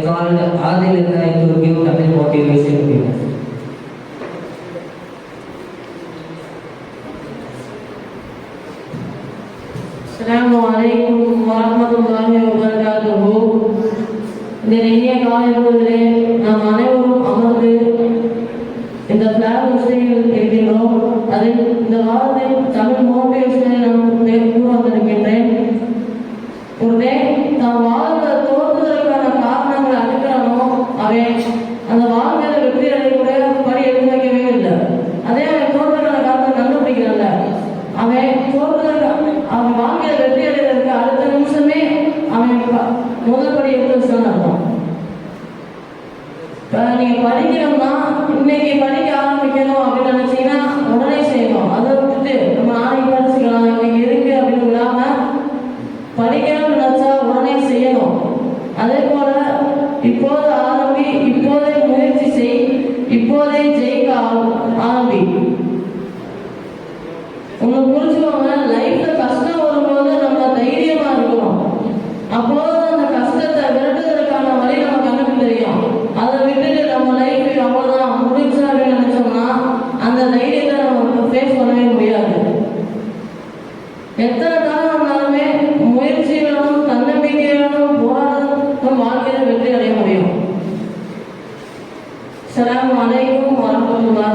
called Adilita to give Tamil motivation videos. Assalamualaikum warahmatullahi wabarakatuh. இந்த இனிய காலை பொழுதிலே நாம் அனைவரும் அமர்ந்து இந்த பிளாக் விஷயத்தில் இருக்கின்றோம். அதில் இந்த வாரத்தில் தமிழ் மோட்டிவேஷனை நாம் கூற வந்திருக்கின்றேன். ஒரு நாம் வாழ்ந்த தோற்றுவதற்கான காரணங்கள் அனுக்கிறானோ அவன் அந்த வாழ்க்கையில வெற்றி அடையக்கூடிய படி எடுத்து வைக்கவே இல்லை. அதே அவன் தோற்றுவதற்கான காரணம் கண்டுபிடிக்கிறான்ல, அவன் அவன் வாழ்க்கையில வெற்றி அடைவதற்கு அடுத்த நிமிஷமே அவன் முதல் படி எடுத்து வச்சுதான் அர்த்தம். நீங்க படிக்கணும்னா இன்னைக்கு படிக்க ஆரம்பிக்கணும் அப்படின்னு நினைச்சீங்கன்னா உடனே செய்யணும். அதை விட்டுட்டு நம்ம நாளைக்கு படிச்சுக்கலாம் இன்னைக்கு இருக்கு அப்படின்னு இல்லாம படிக்கணும்னு நினைச்சா உடனே செய்யணும். அதே போல இப்போது ஆரம்பி, இப்போதே முயற்சி செய், இப்போதே ஜெயிக்க ஆரம்பி. உங்களுக்கு புரிஞ்சுக்கோங்க, லைஃப்ல கஷ்டம் வரும்போது நம்ம தைரியமா இருக்கணும். அப்போது அந்த கஷ்டத்தை விரட்டுவதற்கான வழி நம்ம கண்ணுக்கு தெரியும். அதை விட்டுட்டு நம்ம லைஃப் அவ்வளவுதான் முடிச்சு அப்படின்னு நினைச்சோம்னா அந்த தைரியத்தை நம்ம ஃபேஸ் பண்ணவே முடியாது. எத்தனை காலம் வந்தாலுமே முயற்சிகளும் தன்னம்பிக்கைகளும் போராட்டம் வாழ்க்கையில வெற்றி அடைய முடியும். அஸ்ஸலாமு அலைக்கும் வரஹ்மத்துல்லாஹி